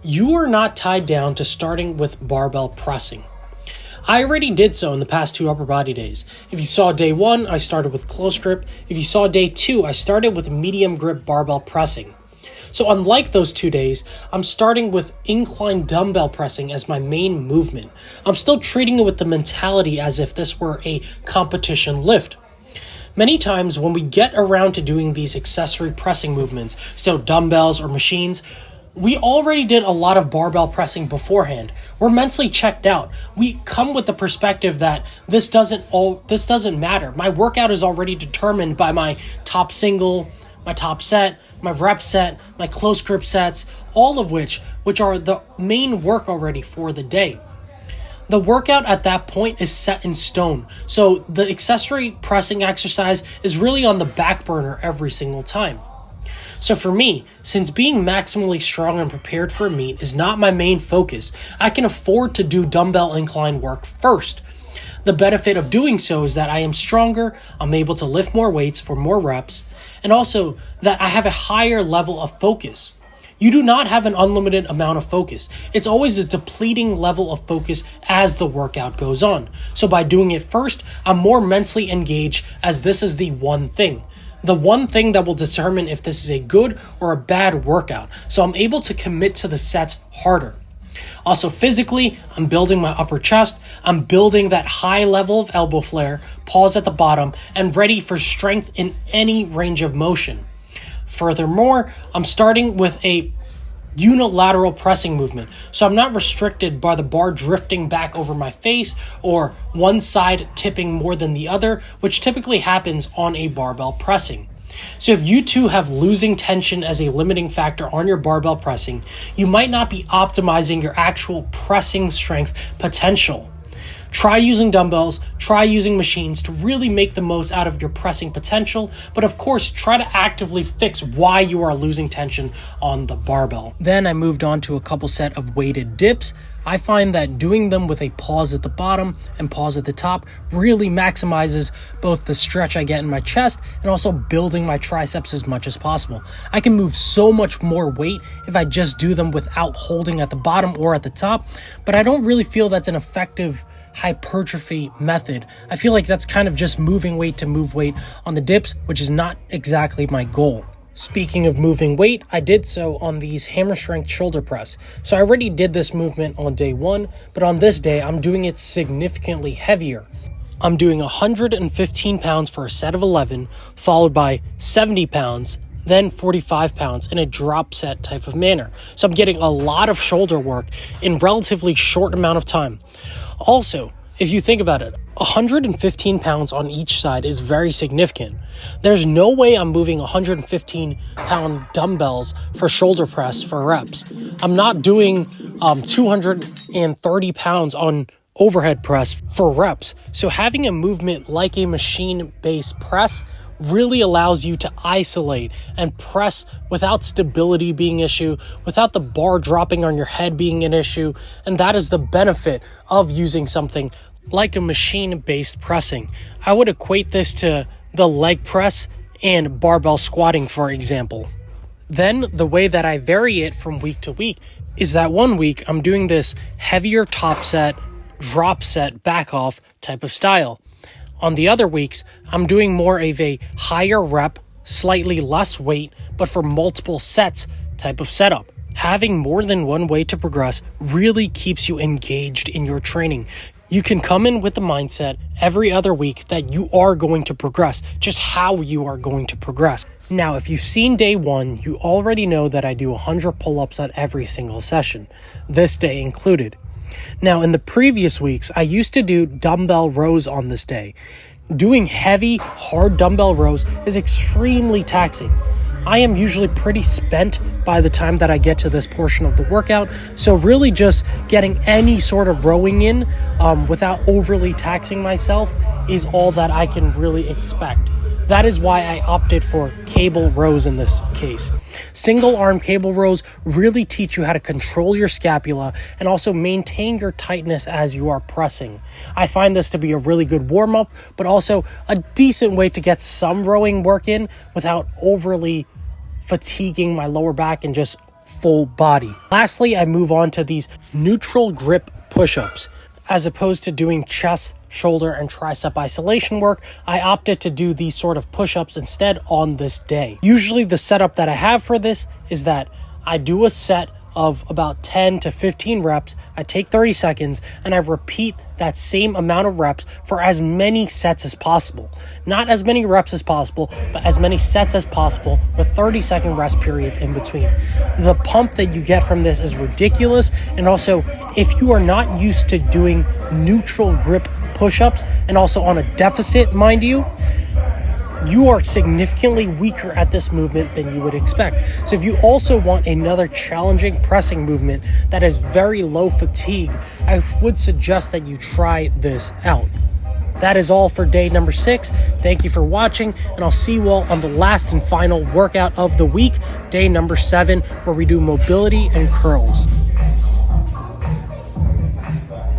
You are not tied down to starting with barbell pressing. I already did so in the past 2 upper body days. If you saw day 1, I started with close grip. If you saw day 2, I started with medium grip barbell pressing. So unlike those 2 days, I'm starting with incline dumbbell pressing as my main movement. I'm still treating it with the mentality as if this were a competition lift. Many times when we get around to doing these accessory pressing movements, so dumbbells or machines, we already did a lot of barbell pressing beforehand. We're mentally checked out. We come with the perspective that this doesn't matter. My workout is already determined by my top single, my top set, my rep set, my close grip sets, all of which are the main work already for the day. The workout at that point is set in stone. So the accessory pressing exercise is really on the back burner every single time. So for me, since being maximally strong and prepared for a meet is not my main focus, I can afford to do dumbbell incline work first. The benefit of doing so is that I am stronger, I'm able to lift more weights for more reps, and also that I have a higher level of focus. You do not have an unlimited amount of focus. It's always a depleting level of focus as the workout goes on. So by doing it first, I'm more mentally engaged as this is the one thing that will determine if this is a good or a bad workout. So I'm able to commit to the sets harder. Also physically, I'm building my upper chest. I'm building that high level of elbow flare, pause at the bottom, and ready for strength in any range of motion. Furthermore, I'm starting with a unilateral pressing movement, so I'm not restricted by the bar drifting back over my face or one side tipping more than the other, which typically happens on a barbell pressing. So if you too have losing tension as a limiting factor on your barbell pressing, you might not be optimizing your actual pressing strength potential. Try using dumbbells, try using machines to really make the most out of your pressing potential, but of course, try to actively fix why you are losing tension on the barbell. Then I moved on to a couple set of weighted dips. I find that doing them with a pause at the bottom and pause at the top really maximizes both the stretch I get in my chest and also building my triceps as much as possible. I can move so much more weight if I just do them without holding at the bottom or at the top, but I don't really feel that's an effective hypertrophy method. I feel like that's kind of just moving weight to move weight on the dips, which is not exactly my goal. Speaking of moving weight, I did so on these hammer strength shoulder press. So I already did this movement on day 1, but on this day, I'm doing it significantly heavier. I'm doing 115 pounds for a set of 11, followed by 70 pounds, then 45 pounds in a drop set type of manner. So I'm getting a lot of shoulder work in relatively short amount of time. Also, if you think about it, 115 pounds on each side is very significant. There's no way I'm moving 115 pound dumbbells for shoulder press for reps. I'm not doing 230 pounds on overhead press for reps. So having a movement like a machine-based press really allows you to isolate and press without stability being an issue, without the bar dropping on your head being an issue, and that is the benefit of using something like a machine-based pressing. I would equate this to the leg press and barbell squatting, for example. Then the way that I vary it from week to week is that one week I'm doing this heavier top set, drop set, back off type of style. On the other weeks, I'm doing more of a higher rep, slightly less weight, but for multiple sets type of setup. Having more than one way to progress really keeps you engaged in your training. You can come in with the mindset every other week that you are going to progress, just how you are going to progress. Now, if you've seen day 1, you already know that I do 100 pull-ups on every single session, this day included. Now, in the previous weeks, I used to do dumbbell rows on this day. Doing heavy, hard dumbbell rows is extremely taxing. I am usually pretty spent by the time that I get to this portion of the workout, so really just getting any sort of rowing in without overly taxing myself is all that I can really expect. That is why I opted for cable rows in this case. Single arm cable rows really teach you how to control your scapula and also maintain your tightness as you are pressing. I find this to be a really good warm up, but also a decent way to get some rowing work in without overly fatiguing my lower back and just full body. Lastly, I move on to these neutral grip push-ups. As opposed to doing chest, shoulder, and tricep isolation work, I opted to do these sort of push-ups instead on this day. Usually the setup that I have for this is that I do a set of about 10 to 15 reps, I take 30 seconds, and I repeat that same amount of reps for as many sets as possible. Not as many reps as possible, but as many sets as possible with 30-second rest periods in between. The pump that you get from this is ridiculous, and also, if you are not used to doing neutral grip push-ups, and also on a deficit, mind you, you are significantly weaker at this movement than you would expect. So if you also want another challenging pressing movement that is very low fatigue, I would suggest that you try this out. That is all for day number 6. Thank you for watching, and I'll see you all on the last and final workout of the week, day number 7, where we do mobility and curls.